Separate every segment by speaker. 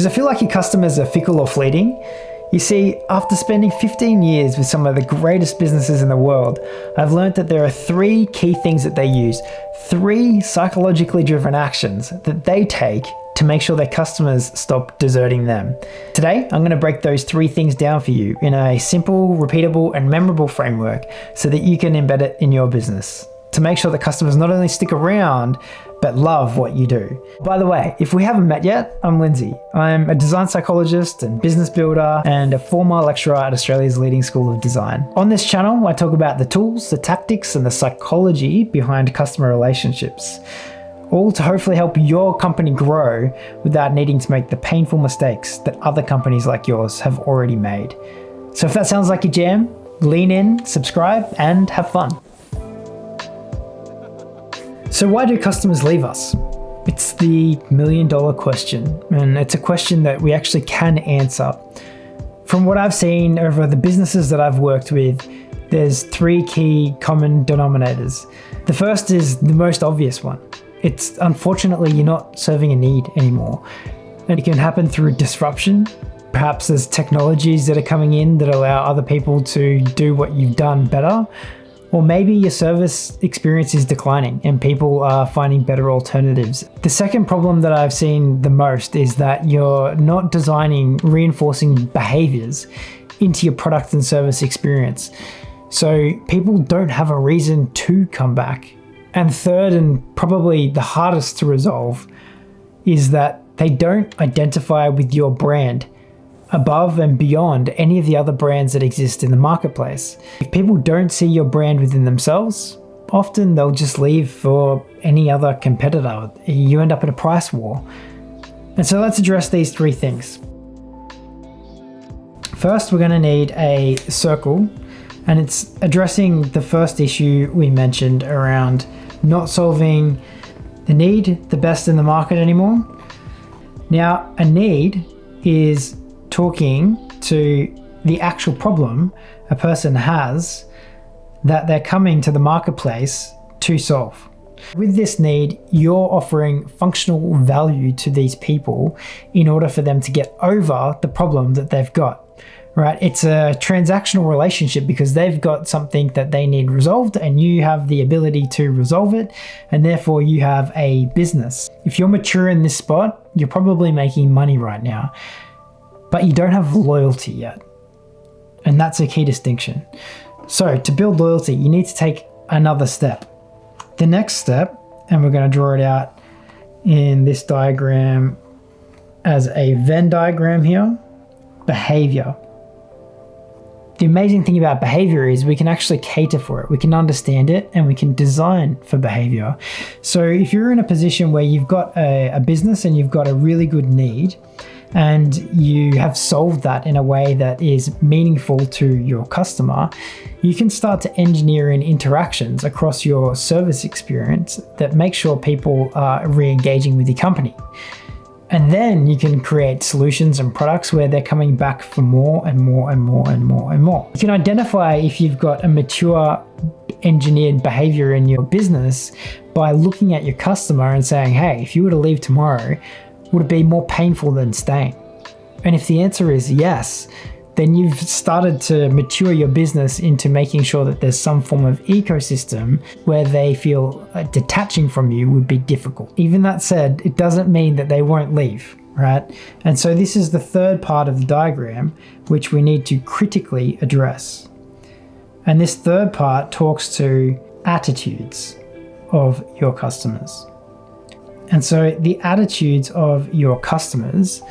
Speaker 1: Does it feel like your customers are fickle or fleeting? You see, after spending 15 years with some of the greatest businesses in the world, I've learned that there are 3 key things that they use, 3 psychologically driven actions that they take to make sure their customers stop deserting them. Today, I'm going to break those 3 things down for you in a simple, repeatable, and memorable framework so that you can embed it in your business to make sure that customers not only stick around, but love what you do. By the way, if we haven't met yet, I'm Lindsay. I'm a design psychologist and business builder and a former lecturer at Australia's leading school of design. On this channel, I talk about the tools, the tactics, and the psychology behind customer relationships, all to hopefully help your company grow without needing to make the painful mistakes that other companies like yours have already made. So if that sounds like your jam, lean in, subscribe, and have fun. So why do customers leave us? It's the $1 million question, and it's a question that we actually can answer. From what I've seen over the businesses that I've worked with, there's 3 key common denominators. The first is the most obvious one. It's unfortunately you're not serving a need anymore. And it can happen through disruption. Perhaps there's technologies that are coming in that allow other people to do what you've done better. Or maybe your service experience is declining and people are finding better alternatives. The second problem that I've seen the most is that you're not designing reinforcing behaviors into your product and service experience. So people don't have a reason to come back. And third, and probably the hardest to resolve, is that they don't identify with your brand above and beyond any of the other brands that exist in the marketplace. If people don't see your brand within themselves, often they'll just leave for any other competitor. You end up in a price war. And so let's address these 3 things. First, we're going to need a circle, and it's addressing the first issue we mentioned around not solving the need, the best in the market anymore. Now, a need is talking to the actual problem a person has that they're coming to the marketplace to solve. With this need, you're offering functional value to these people in order for them to get over the problem that they've got, right? It's a transactional relationship because they've got something that they need resolved and you have the ability to resolve it, and therefore you have a business. If you're mature in this spot, you're probably making money right now, but you don't have loyalty yet. And that's a key distinction. So to build loyalty, you need to take another step. The next step, and we're going to draw it out in this diagram as a Venn diagram here, behavior. The amazing thing about behavior is we can actually cater for it. We can understand it and we can design for behavior. So if you're in a position where you've got a business and you've got a really good need, and you have solved that in a way that is meaningful to your customer, you can start to engineer in interactions across your service experience that make sure people are re-engaging with your company. And then you can create solutions and products where they're coming back for more and more and more and more and more. You can identify if you've got a mature engineered behavior in your business by looking at your customer and saying, hey, if you were to leave tomorrow, would it be more painful than staying? And if the answer is yes, then you've started to mature your business into making sure that there's some form of ecosystem where they feel detaching from you would be difficult. Even that said, it doesn't mean that they won't leave, right? And so this is the third part of the diagram, which we need to critically address. And this third part talks to attitudes of your customers. And so the attitudes of your customers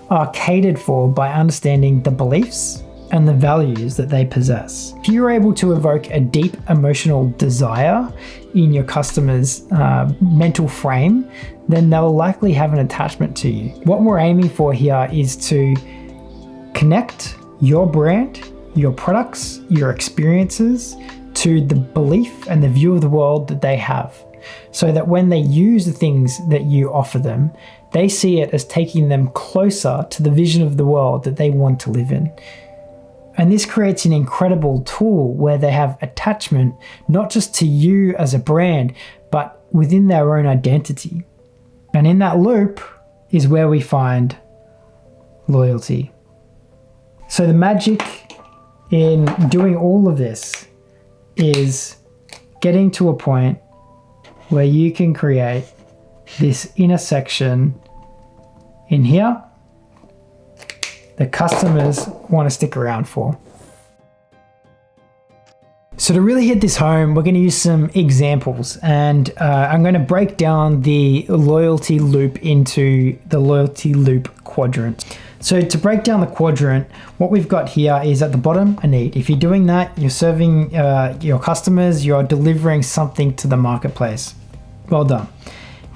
Speaker 1: are catered for by understanding the beliefs and the values that they possess. If you're able to evoke a deep emotional desire in your customer's mental frame, then they'll likely have an attachment to you. What we're aiming for here is to connect your brand, your products, your experiences to the belief and the view of the world that they have, so that when they use the things that you offer them, they see it as taking them closer to the vision of the world that they want to live in. And this creates an incredible tool where they have attachment, not just to you as a brand, but within their own identity. And in that loop is where we find loyalty. So the magic in doing all of this is getting to a point where you can create this inner section in here that customers want to stick around for. So to really hit this home, we're going to use some examples, and I'm going to break down the loyalty loop into the loyalty loop quadrant. So to break down the quadrant, what we've got here is at the bottom, a need. If you're doing that, you're serving your customers, you're delivering something to the marketplace. Well done.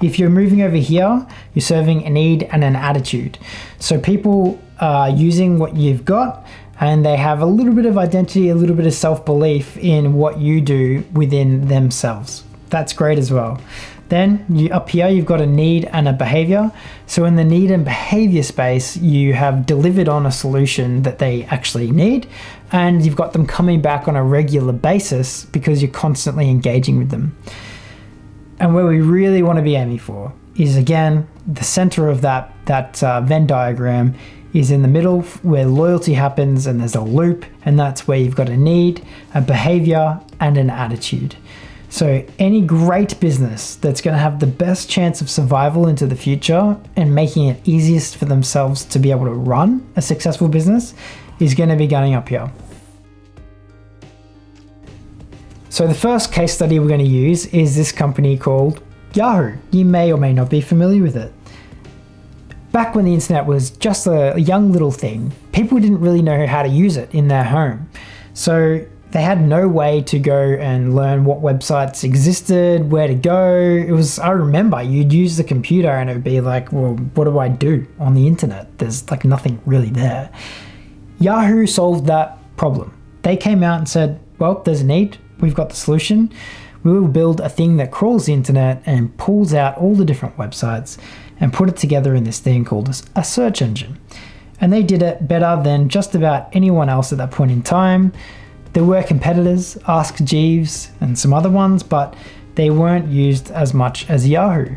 Speaker 1: If you're moving over here, you're serving a need and an attitude. So people are using what you've got, and they have a little bit of identity, a little bit of self-belief in what you do within themselves. That's great as well. Then up here, you've got a need and a behavior. So in the need and behavior space, you have delivered on a solution that they actually need, and you've got them coming back on a regular basis because you're constantly engaging with them. And where we really want to be aiming for is, again, the center of that Venn diagram is in the middle where loyalty happens, and there's a loop, and that's where you've got a need, a behavior, and an attitude. So any great business that's going to have the best chance of survival into the future and making it easiest for themselves to be able to run a successful business is going to be going up here. So the first case study we're going to use is this company called Yahoo. You may or may not be familiar with it. Back when the internet was just a young little thing, people didn't really know how to use it in their home. So they had no way to go and learn what websites existed, where to go. I remember you'd use the computer and it would be like, well, what do I do on the internet? There's like nothing really there. Yahoo solved that problem. They came out and said, well, there's a need. We've got the solution. We will build a thing that crawls the internet and pulls out all the different websites and put it together in this thing called a search engine. And they did it better than just about anyone else at that point in time. There were competitors, Ask Jeeves and some other ones, but they weren't used as much as Yahoo.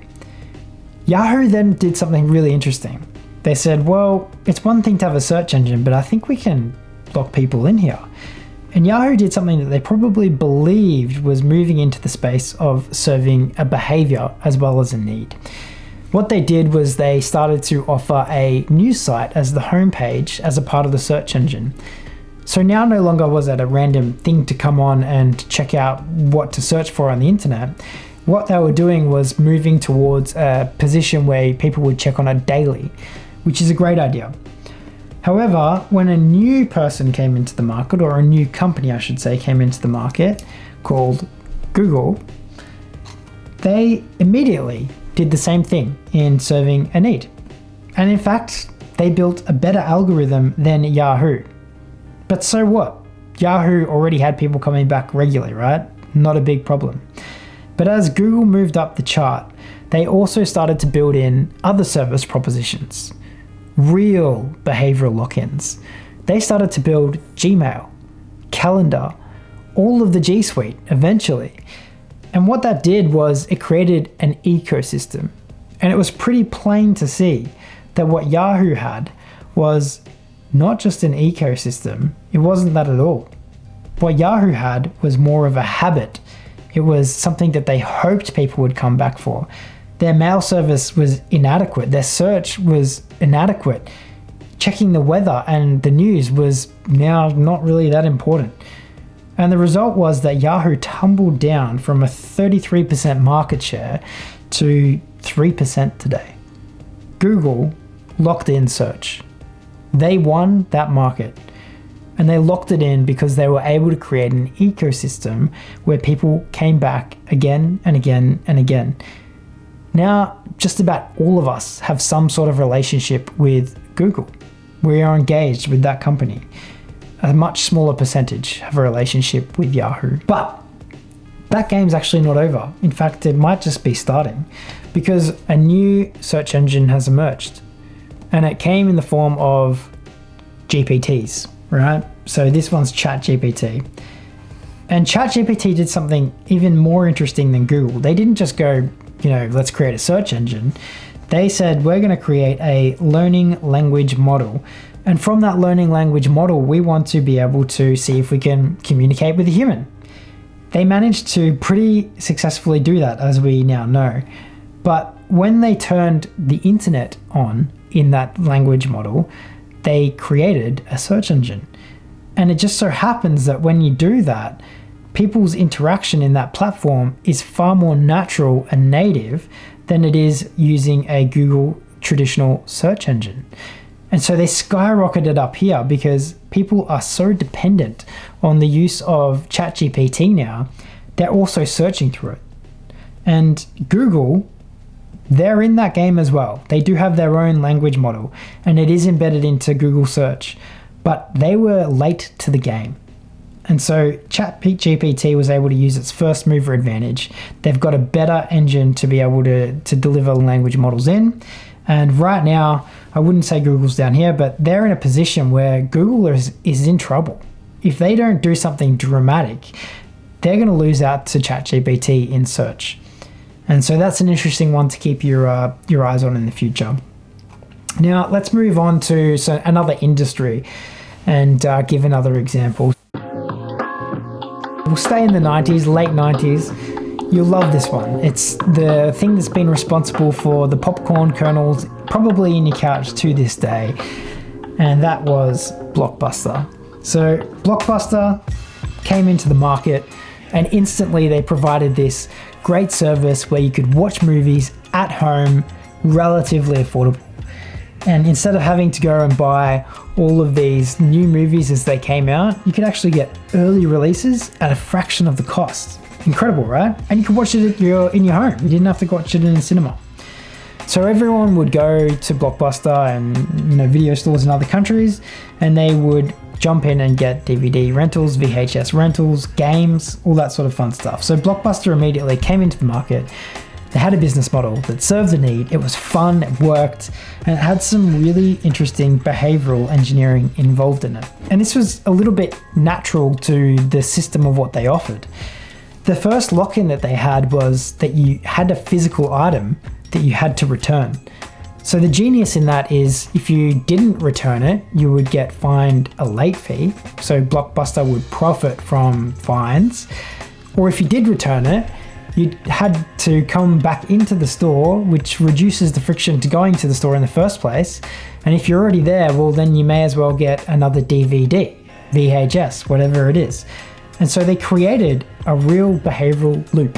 Speaker 1: Yahoo then did something really interesting. They said, well, it's one thing to have a search engine, but I think we can lock people in here. And Yahoo did something that they probably believed was moving into the space of serving a behavior as well as a need. What they did was they started to offer a news site as the homepage as a part of the search engine. So now no longer was it a random thing to come on and check out what to search for on the internet. What they were doing was moving towards a position where people would check on it daily, which is a great idea. However, when a new person came into the market, or a new company, I should say, came into the market called Google, they immediately did the same thing in serving a need. And in fact, they built a better algorithm than Yahoo. But so what? Yahoo already had people coming back regularly, right? Not a big problem. But as Google moved up the chart, they also started to build in other service propositions. Real behavioral lock-ins. They started to build Gmail, Calendar, all of the G Suite eventually. And what that did was it created an ecosystem. And it was pretty plain to see that what Yahoo had was not just an ecosystem. It wasn't that at all. What Yahoo had was more of a habit. It was something that they hoped people would come back for. Their mail service was inadequate. Their search was inadequate. Checking the weather and the news was now not really that important. And the result was that Yahoo tumbled down from a 33% market share to 3% today. Google locked in search. They won that market. And they locked it in because they were able to create an ecosystem where people came back again and again and again. Now, just about all of us have some sort of relationship with Google. We are engaged with that company. A much smaller percentage have a relationship with Yahoo. But that game's actually not over. In fact, it might just be starting because a new search engine has emerged. And it came in the form of GPTs, right? So this one's ChatGPT. And ChatGPT did something even more interesting than Google. They didn't just go, let's create a search engine. They said, we're going to create a learning language model. And from that learning language model, we want to be able to see if we can communicate with a human. They managed to pretty successfully do that, as we now know. But when they turned the internet on in that language model, they created a search engine. And it just so happens that when you do that, people's interaction in that platform is far more natural and native than it is using a Google traditional search engine. And so they skyrocketed up here because people are so dependent on the use of ChatGPT now, they're also searching through it. And Google, they're in that game as well. They do have their own language model, and it is embedded into Google search, but they were late to the game. And so ChatGPT was able to use its first mover advantage. They've got a better engine to be able to deliver language models in. And right now, I wouldn't say Google's down here, but they're in a position where Google is in trouble. If they don't do something dramatic, they're going to lose out to ChatGPT in search. And so that's an interesting one to keep your eyes on in the future. Now, let's move on to another industry and give another example. We'll stay in the 90s, late 90s. You'll love this one. It's the thing that's been responsible for the popcorn kernels probably in your couch to this day, and that was Blockbuster. So Blockbuster came into the market, and instantly they provided this great service where you could watch movies at home relatively affordable. And instead of having to go and buy all of these new movies as they came out, you could actually get early releases at a fraction of the cost. Incredible, right? And you could watch it in your home. You didn't have to watch it in a cinema. So everyone would go to Blockbuster and video stores in other countries, and they would jump in and get DVD rentals, VHS rentals, games, all that sort of fun stuff. So Blockbuster immediately came into the market. They had a business model that served the need. It was fun, it worked, and it had some really interesting behavioral engineering involved in it. And this was a little bit natural to the system of what they offered. The first lock-in that they had was that you had a physical item that you had to return. So the genius in that is if you didn't return it, you would get fined a late fee. So Blockbuster would profit from fines. Or if you did return it, you had to come back into the store, which reduces the friction to going to the store in the first place. And if you're already there, well, then you may as well get another DVD, VHS, whatever it is. And so they created a real behavioral loop.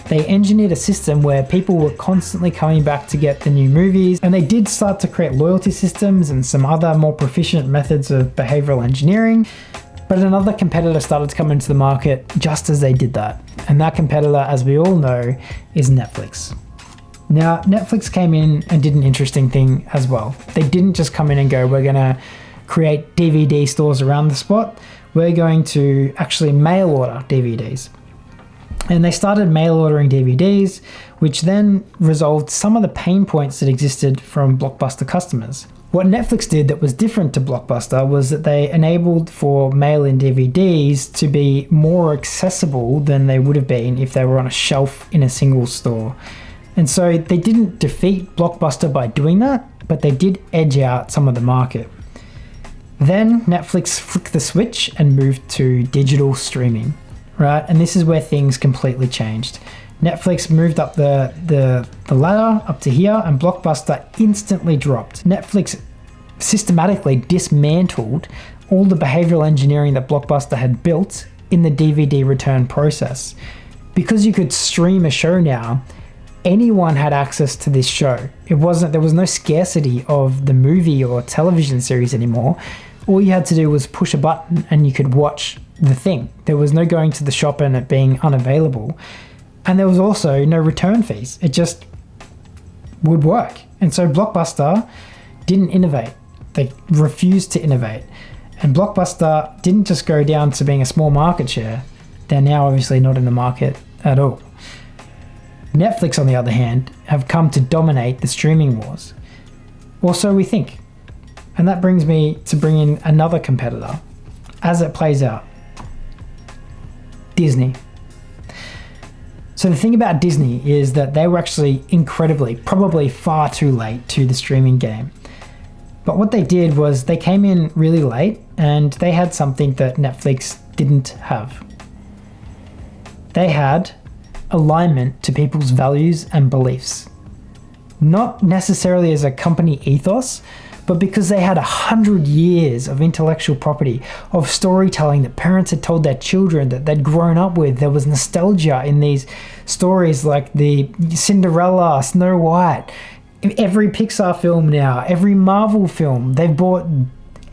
Speaker 1: They engineered a system where people were constantly coming back to get the new movies, and they did start to create loyalty systems and some other more proficient methods of behavioral engineering. But another competitor started to come into the market just as they did that. And that competitor, as we all know, is Netflix. Now, Netflix came in and did an interesting thing as well. They didn't just come in and go, we're going to create DVD stores around the spot. We're going to actually mail order DVDs. And they started mail ordering DVDs, which then resolved some of the pain points that existed from Blockbuster customers. What Netflix did that was different to Blockbuster was that they enabled for mail-in DVDs to be more accessible than they would have been if they were on a shelf in a single store. And so they didn't defeat Blockbuster by doing that, but they did edge out some of the market. Then Netflix flicked the switch and moved to digital streaming, right? And this is where things completely changed. Netflix moved up the ladder up to here, and Blockbuster instantly dropped. Netflix systematically dismantled all the behavioral engineering that Blockbuster had built in the DVD return process. Because you could stream a show now, anyone had access to this show. There was no scarcity of the movie or television series anymore. All you had to do was push a button and you could watch the thing. There was no going to the shop and it being unavailable. And there was also no return fees. It just would work. And so Blockbuster didn't innovate. They refused to innovate. And Blockbuster didn't just go down to being a small market share. They're now obviously not in the market at all. Netflix, on the other hand, have come to dominate the streaming wars. Or so we think. And that brings me to bring in another competitor as it plays out. Disney. So the thing about Disney is that they were actually incredibly, probably far too late to the streaming game. But what they did was they came in really late and they had something that Netflix didn't have. They had alignment to people's values and beliefs. Not necessarily as a company ethos, but because they had 100 years of intellectual property, of storytelling that parents had told their children that they'd grown up with. There was nostalgia in these stories like the Cinderella, Snow White, every Pixar film now, every Marvel film. They've bought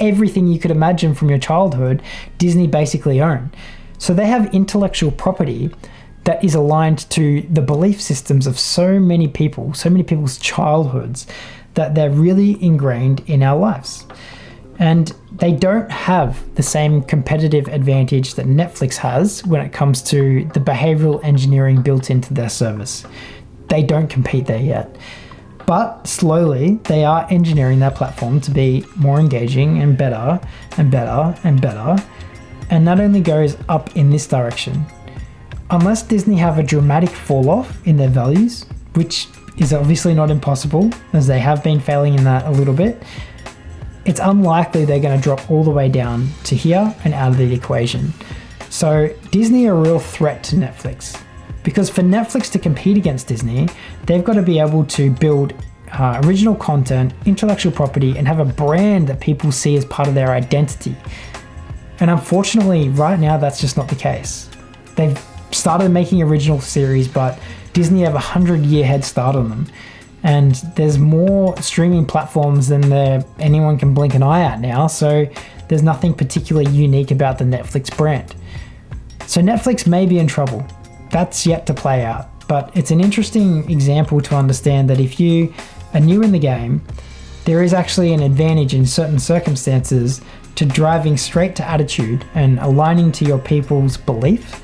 Speaker 1: everything you could imagine from your childhood, Disney basically owned. So they have intellectual property that is aligned to the belief systems of so many people, so many people's childhoods, that they're really ingrained in our lives. And they don't have the same competitive advantage that Netflix has when it comes to the behavioral engineering built into their service. They don't compete there yet. But slowly, they are engineering their platform to be more engaging and better and better and better. And that only goes up in this direction. Unless Disney have a dramatic fall off in their values, which is obviously not impossible, as they have been failing in that a little bit, it's unlikely they're going to drop all the way down to here and out of the equation. So Disney are a real threat to Netflix, because for Netflix to compete against Disney, they've got to be able to build original content, intellectual property, and have a brand that people see as part of their identity. And unfortunately, right now, that's just not the case. They've started making original series, but Disney have a 100-year head start on them. And there's more streaming platforms than anyone can blink an eye at now, so there's nothing particularly unique about the Netflix brand. So Netflix may be in trouble. That's yet to play out. But it's an interesting example to understand that if you are new in the game, there is actually an advantage in certain circumstances to driving straight to attitude and aligning to your people's belief,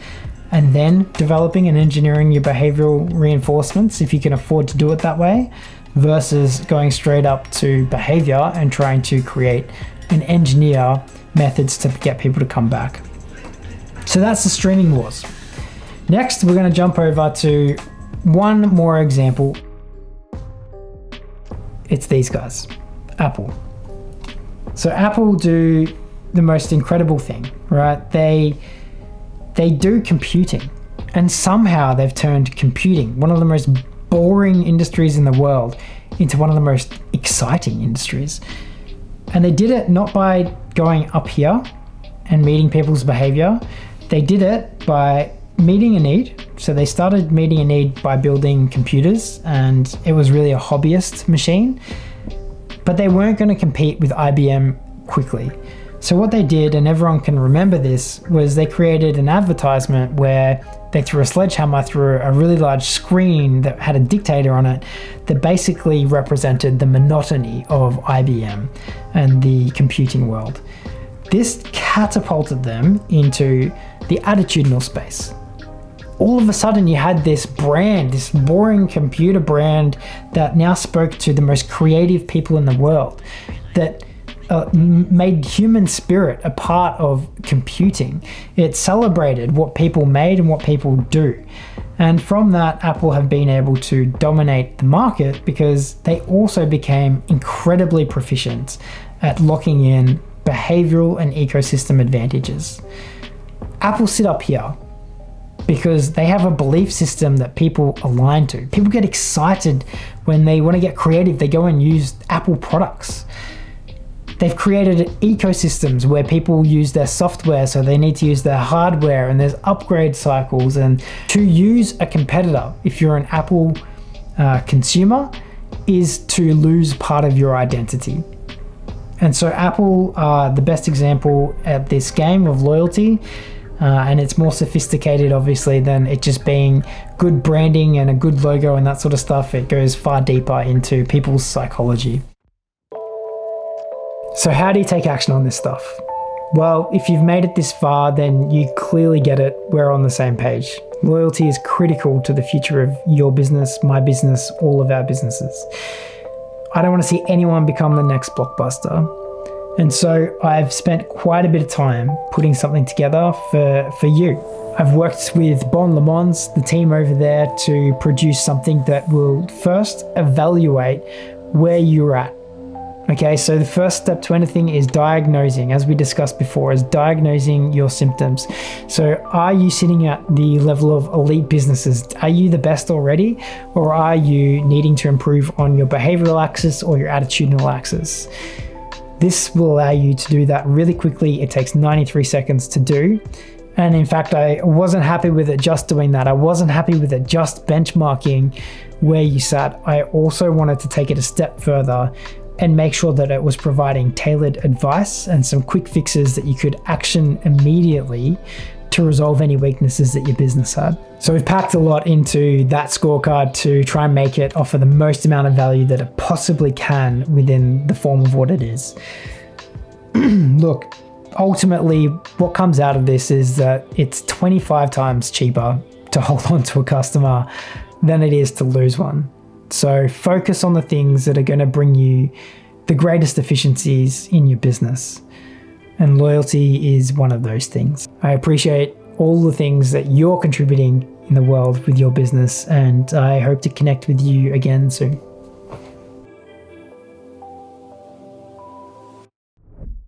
Speaker 1: and then developing and engineering your behavioral reinforcements if you can afford to do it that way, versus going straight up to behavior and trying to create and engineer methods to get people to come back. So that's the streaming wars. Next, we're going to jump over to one more example. It's these guys, Apple. So Apple do the most incredible thing, right? They do computing, and somehow they've turned computing, one of the most boring industries in the world, into one of the most exciting industries. And they did it not by going up here and meeting people's behavior. They did it by meeting a need. So they started meeting a need by building computers, and it was really a hobbyist machine, but they weren't going to compete with IBM quickly. So what they did, and everyone can remember this, was they created an advertisement where they threw a sledgehammer through a really large screen that had a dictator on it that basically represented the monotony of IBM and the computing world. This catapulted them into the attitudinal space. All of a sudden you had this brand, this boring computer brand that now spoke to the most creative people in the world, that made human spirit a part of computing. It celebrated what people made and what people do. And from that, Apple have been able to dominate the market because they also became incredibly proficient at locking in behavioral and ecosystem advantages. Apple sit up here because they have a belief system that people align to. People get excited when they want to get creative. They go and use Apple products. They've created ecosystems where people use their software, so they need to use their hardware, and there's upgrade cycles. And to use a competitor, if you're an Apple consumer, is to lose part of your identity. And so Apple are the best example at this game of loyalty, and it's more sophisticated, obviously, than it just being good branding and a good logo and that sort of stuff. It goes far deeper into people's psychology. So how do you take action on this stuff? Well, if you've made it this far, then you clearly get it. We're on the same page. Loyalty is critical to the future of your business, my business, all of our businesses. I don't want to see anyone become the next Blockbuster. And so I've spent quite a bit of time putting something together for you. I've worked with Bon Lemons, the team over there, to produce something that will first evaluate where you're at. Okay, so the first step to anything is diagnosing, as we discussed before, is diagnosing your symptoms. So are you sitting at the level of elite businesses? Are you the best already? Or are you needing to improve on your behavioral axis or your attitudinal axis? This will allow you to do that really quickly. It takes 93 seconds to do. And in fact, I wasn't happy with it just doing that. I wasn't happy with it just benchmarking where you sat. I also wanted to take it a step further and make sure that it was providing tailored advice and some quick fixes that you could action immediately to resolve any weaknesses that your business had. So we've packed a lot into that scorecard to try and make it offer the most amount of value that it possibly can within the form of what it is. Look, ultimately, what comes out of this is that it's 25 times cheaper to hold on to a customer than it is to lose one. So focus on the things that are going to bring you the greatest efficiencies in your business. And loyalty is one of those things. I appreciate all the things that you're contributing in the world with your business, and I hope to connect with you again soon.